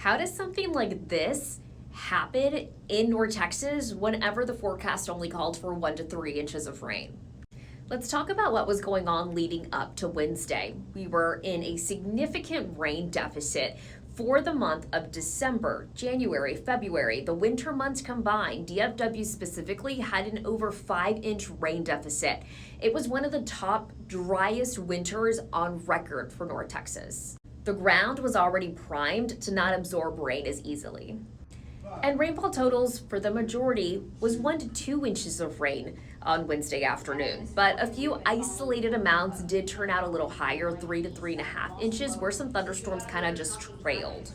How does something like this happen in North Texas whenever the forecast only called for 1 to 3 inches of rain? Let's talk about what was going on leading up to Wednesday. We were in a significant rain deficit for the month of December, January, February. The winter months combined, DFW specifically had an over 5-inch rain deficit. It was one of the top driest winters on record for North Texas. The ground was already primed to not absorb rain as easily. And rainfall totals for the majority was 1 to 2 inches of rain on Wednesday afternoon. But a few isolated amounts did turn out a little higher, 3 to 3.5 inches, where some thunderstorms kind of just trailed.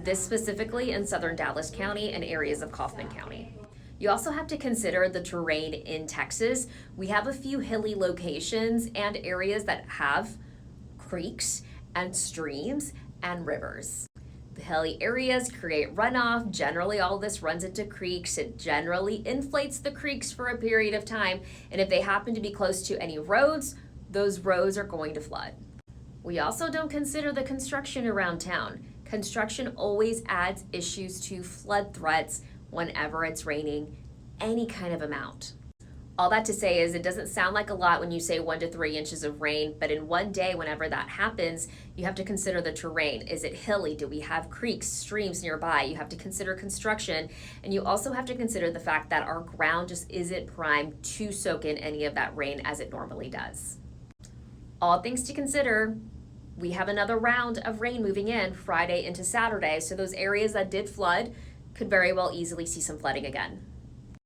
This specifically in southern Dallas County and areas of Kaufman County. You also have to consider the terrain in Texas. We have a few hilly locations and areas that have creeks and streams and rivers. The hilly areas create runoff. Generally, all this runs into creeks. It generally inflates the creeks for a period of time. And if they happen to be close to any roads, those roads are going to flood. We also don't consider the construction around town. Construction always adds issues to flood threats whenever it's raining any kind of amount. All that to say is it doesn't sound like a lot when you say 1 to 3 inches of rain, but in one day, whenever that happens, you have to consider the terrain. Is it hilly? Do we have creeks, streams nearby? You have to consider construction, and you also have to consider the fact that our ground just isn't primed to soak in any of that rain as it normally does. All things to consider, we have another round of rain moving in Friday into Saturday, so those areas that did flood could very well easily see some flooding again.